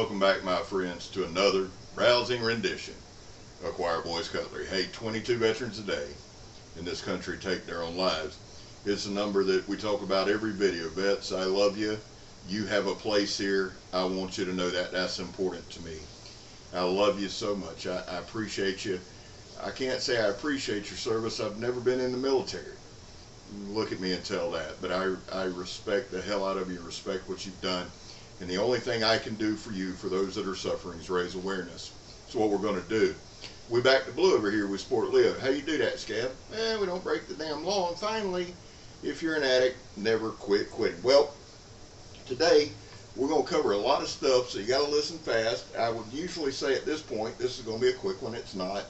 Welcome back, my friends, to another rousing rendition of Choir Boys Cutlery. Hey, 22 veterans a day in this country take their own lives. It's a number that we talk about every video. Vets, I love you. You have a place here. I want you to know that. That's important to me. I love you so much. I appreciate you. I can't say I appreciate your service. I've never been in the military. Look at me and tell that. But I respect the hell out of you, respect what you've done. And the only thing I can do for you, for those that are suffering, is raise awareness. That's what we're going to do. We back to blue over here with Sport Live. How you do that, Scab? We don't break the damn law. And finally, if you're an addict, never quit quitting. Well, today we're going to cover a lot of stuff, so you got to listen fast. I would usually say at this point, this is going to be a quick one. It's not.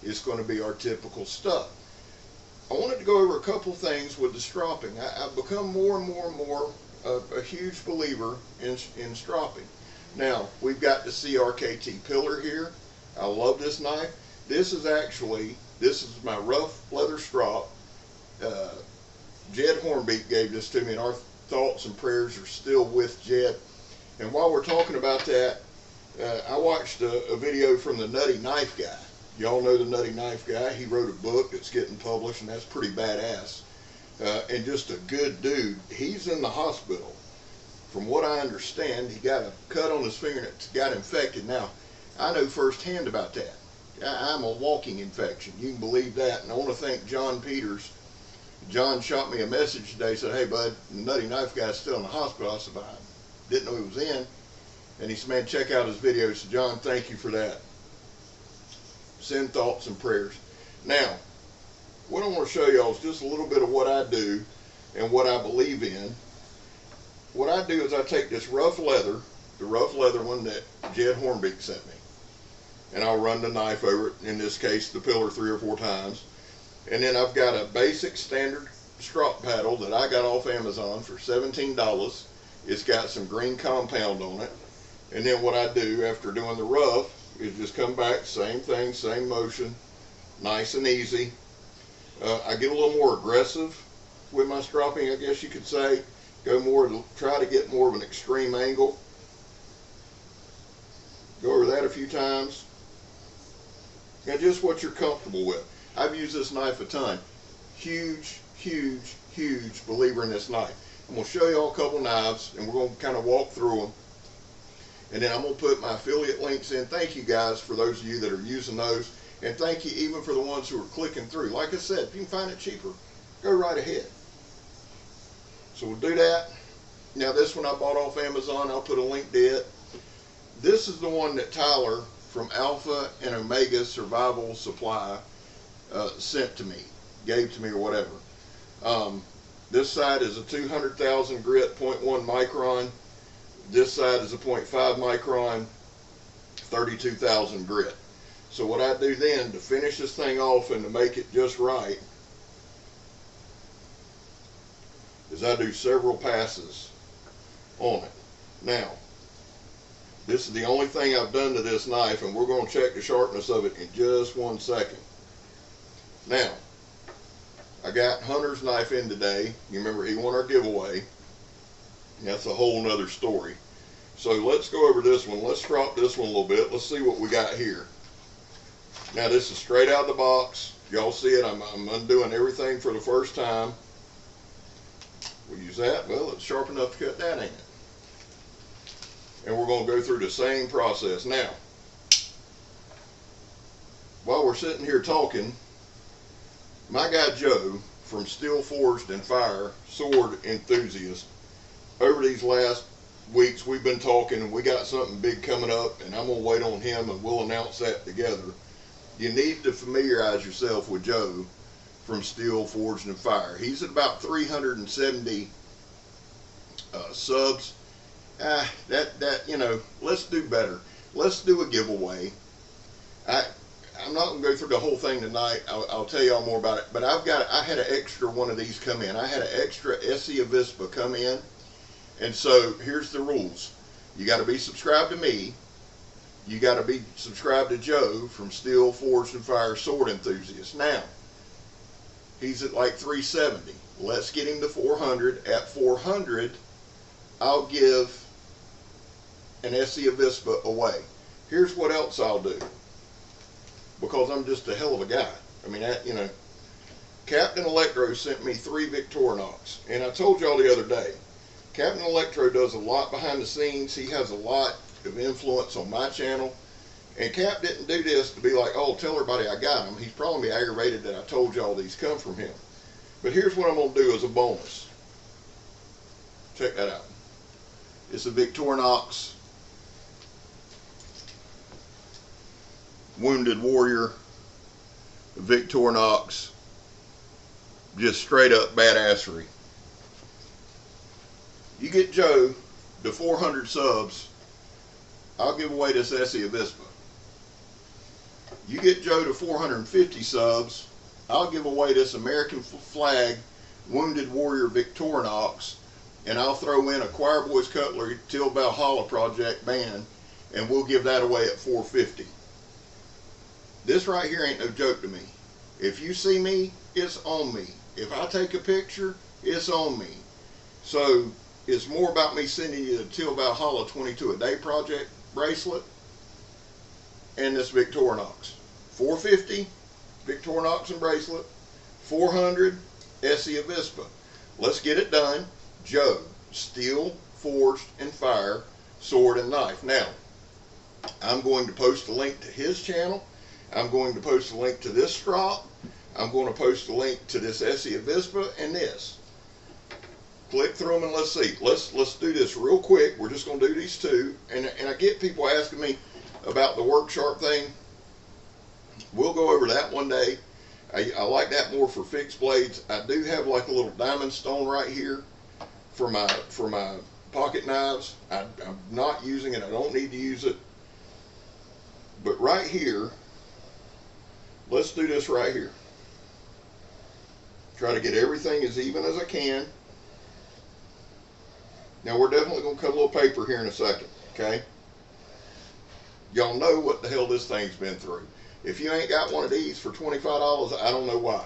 It's going to be our typical stuff. I wanted to go over a couple things with the stropping. I've become more and more a huge believer in stropping. Now, we've got the CRKT Pilar here. I love this knife. This is my rough leather strop. Jed Hornbeak gave this to me, and our thoughts and prayers are still with Jed. And while we're talking about that, I watched a video from the Nutty Knife Guy. Y'all know the Nutty Knife Guy. He wrote a book that's getting published, and that's pretty badass. And just a good dude. He's in the hospital. From what I understand, he got a cut on his finger and it got infected. Now, I know firsthand about that. I'm a walking infection. You can believe that. And I want to thank John Peters. John shot me a message today, said, "Hey, bud, the Nutty Knife Guy's still in the hospital." I said, "I didn't know he was in." And he said, "Man, check out his video." So, John, thank you for that. Send thoughts and prayers. Now, what I want to show y'all is just a little bit of what I do and what I believe in. What I do is I take this rough leather, the rough leather one that Jed Hornbeak sent me, and I'll run the knife over it, in this case the Pilar 3 or 4 times. And then I've got a basic standard strop paddle that I got off Amazon for $17. It's got some green compound on it. And then what I do after doing the rough is just come back, same thing, same motion, nice and easy. I get a little more aggressive with my stropping, I guess you could say. Try to get more of an extreme angle. Go over that a few times. And just what you're comfortable with. I've used this knife a ton. Huge believer in this knife. I'm going to show you all a couple knives, and we're going to kind of walk through them. And then I'm going to put my affiliate links in. Thank you guys for those of you that are using those. And thank you even for the ones who are clicking through. Like I said, if you can find it cheaper, go right ahead. So we'll do that. Now this one I bought off Amazon. I'll put a link to it. This is the one that Tyler from Alpha and Omega Survival Supply sent to me, gave to me or whatever. This side is a 200,000 grit 0.1 micron. This side is a 0.5 micron 32,000 grit. So what I do then to finish this thing off and to make it just right is I do several passes on it. Now, this is the only thing I've done to this knife, and we're going to check the sharpness of it in just 1 second. Now, I got Hunter's knife in today. You remember he won our giveaway. That's a whole nother story. So let's go over this one. Let's drop this one a little bit. Let's see what we got here. Now this is straight out of the box. Y'all see it. I'm undoing everything for the first time. We'll use that. Well, it's sharp enough to cut that, ain't it? And we're going to go through the same process. Now, while we're sitting here talking, my guy Joe from Steel Forged and Fire Sword Enthusiast, over these last weeks we've been talking, and we got something big coming up, and I'm going to wait on him and we'll announce that together. You need to familiarize yourself with Joe from Steel Forged and Fire. He's at about 370 subs. You know, let's do better. Let's do a giveaway. I'm not going to go through the whole thing tonight. I'll tell y'all more about it. But I had an extra one of these come in. I had an extra ESSE AVISPA come in. And so here's the rules. You got to be subscribed to me. You got to be subscribed to Joe from Steel Forged and Fire Sword Enthusiast. Now, he's at like 370. Let's get him to 400. At 400, I'll give an ESSE AVISPA away. Here's what else I'll do, because I'm just a hell of a guy. I mean, you know, Captain Electro sent me 3 Victorinox, and I told y'all the other day, Captain Electro does a lot behind the scenes. He has a lot of influence on my channel, and Cap didn't do this to be like, oh, tell everybody I got him. He's probably aggravated that I told y'all these come from him. But here's what I'm going to do as a bonus. Check that out. It's a Victorinox Wounded Warrior Victorinox, just straight up badassery. You get Joe to 400 subs, I'll give away this ESSE AVISPA. You get Joe to 450 subs, I'll give away this American flag Wounded Warrior Victorinox, and I'll throw in a Choir Boys Cutlery Til Valhalla Project band, and we'll give that away at 450. This right here ain't no joke to me. If you see me, it's on me. If I take a picture, it's on me. So it's more about me sending you the Til Valhalla 22 a day project bracelet and this Victorinox. 450 Victorinox and bracelet, 400 ESSE AVISPA. Let's get it done. Joe, steel, forged, and fire, sword and knife. Now, I'm going to post a link to his channel. I'm going to post a link to this strop. I'm going to post a link to this ESSE AVISPA and this. Click through them and let's see. Let's do this real quick. We're just going to do these two. And I get people asking me about the work sharp thing. We'll go over that one day. I like that more for fixed blades. I do have like a little diamond stone right here for my pocket knives. I'm not using it. I don't need to use it. But right here, let's do this right here. Try to get everything as even as I can. Now we're definitely going to cut a little paper here in a second, okay? Y'all know what the hell this thing's been through. If you ain't got one of these for $25, I don't know why.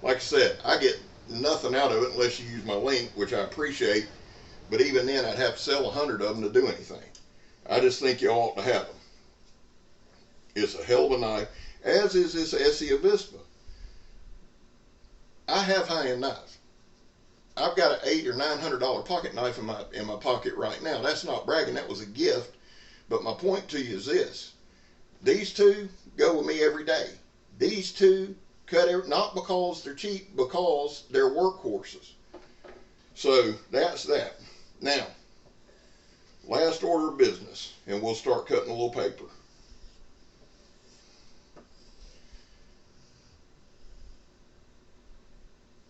Like I said, I get nothing out of it unless you use my link, which I appreciate. But even then, I'd have to sell 100 of them to do anything. I just think you ought to have them. It's a hell of a knife, as is this ESSE AVISPA. I have high-end knives. I've got an $800 or $900 pocket knife in my pocket right now. That's not bragging. That was a gift. But my point to you is this. These two go with me every day. These two cut not because they're cheap, because they're workhorses. So that's that. Now, last order of business, and we'll start cutting a little paper.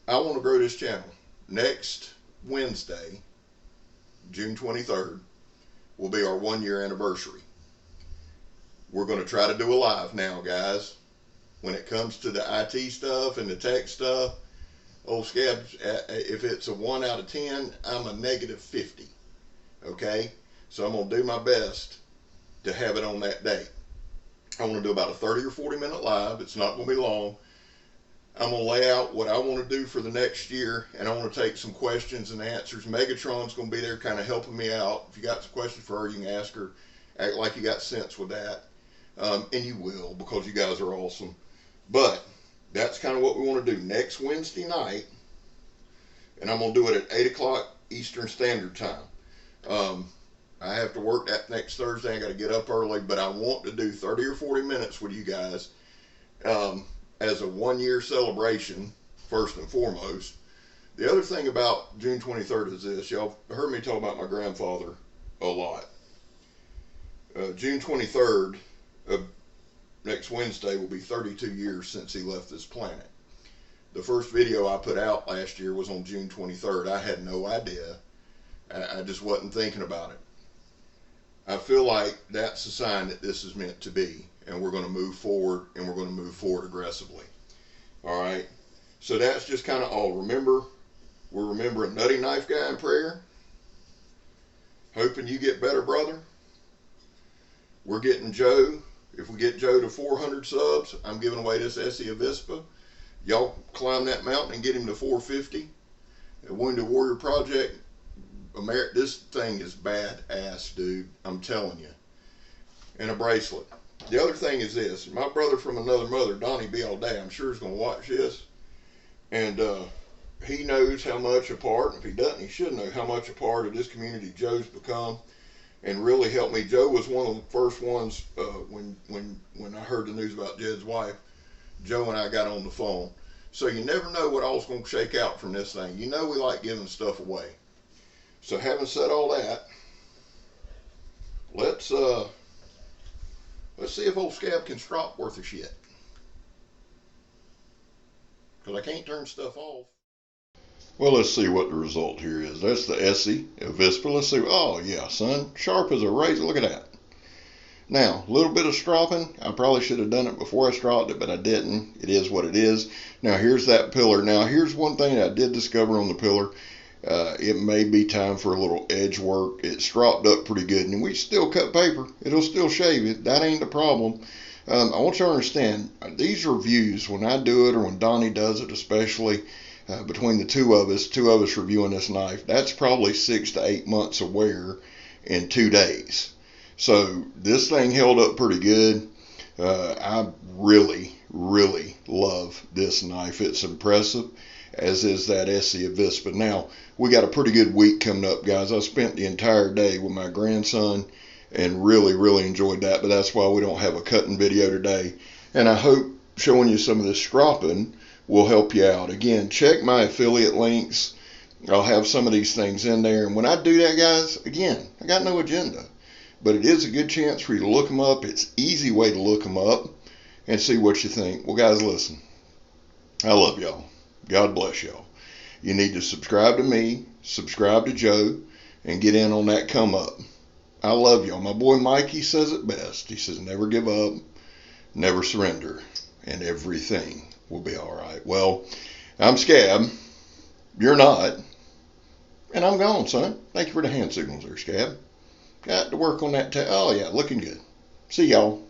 I want to grow this channel. Next Wednesday, June 23rd, will be our 1-year anniversary. We're going to try to do a live now, guys. When it comes to the IT stuff and the tech stuff, old Scab, if it's a 1 out of 10, I'm a -50. Okay? So I'm going to do my best to have it on that day. I want to do about a 30 or 40 minute live. It's not going to be long. I'm going to lay out what I want to do for the next year, and I want to take some questions and answers. Megatron's going to be there kind of helping me out. If you got some questions for her, you can ask her. Act like you got sense with that. And you will, because you guys are awesome. But that's kind of what we want to do next Wednesday night. And I'm going to do it at 8 o'clock Eastern Standard Time. I have to work that next Thursday. I got to get up early, but I want to do 30 or 40 minutes with you guys. As a 1-year celebration, first and foremost. The other thing about June 23rd is this. Y'all heard me talk about my grandfather a lot. June 23rd, next Wednesday, will be 32 years since he left this planet. The first video I put out last year was on June 23rd. I had no idea. I just wasn't thinking about it. I feel like that's a sign that this is meant to be. And we're going to move forward, and we're going to move forward aggressively. All right? So that's just kind of all. Remember, we're remembering Nutty Knife Guy in prayer. Hoping you get better, brother. We're getting Joe. If we get Joe to 400 subs, I'm giving away this ESSE AVISPA. Y'all climb that mountain and get him to 450. The Wounded Warrior Project This thing is badass, dude. I'm telling you. And a bracelet. The other thing is this. My brother from another mother, Donnie B. all day, I'm sure is going to watch this. And he knows how much a part, and if he doesn't, he should know how much a part of this community Joe's become, and really helped me. Joe was one of the first ones when I heard the news about Jed's wife. Joe and I got on the phone. So you never know what all's going to shake out from this thing. You know we like giving stuff away. So having said all that, let's see if old Scab can strop worth of shit. Because I can't turn stuff off. Well, let's see what the result here is. That's the ESSE AVISPA. Let's see. Oh, yeah, son. Sharp as a razor. Look at that. Now, a little bit of stropping. I probably should have done it before I stropped it, but I didn't. It is what it is. Now, here's that pillar. Now, here's one thing that I did discover on the pillar. It may be time for a little edge work. It stropped up pretty good, and we still cut paper. It'll still shave it. That ain't the problem. I want you to understand, these reviews, when I do it or when Donnie does it especially, between the two of us reviewing this knife, that's probably 6 to 8 months of wear in 2 days. So this thing held up pretty good. I really, really love this knife. It's impressive, as is that ESSE AVISPA. Now, we got a pretty good week coming up, guys. I spent the entire day with my grandson and really, really enjoyed that, but that's why we don't have a cutting video today. And I hope showing you some of this stropping will help you out. Again, check my affiliate links. I'll have some of these things in there. And when I do that, guys, again, I got no agenda. But it is a good chance for you to look them up. It's an easy way to look them up and see what you think. Well, guys, listen. I love y'all. God bless y'all. You need to subscribe to me, subscribe to Joe, and get in on that come up. I love y'all. My boy Mikey says it best. He says, never give up, never surrender, and everything will be all right. Well, I'm Scab. You're not. And I'm gone, son. Thank you for the hand signals there, Scab. Got to work on that. Oh, yeah, looking good. See y'all.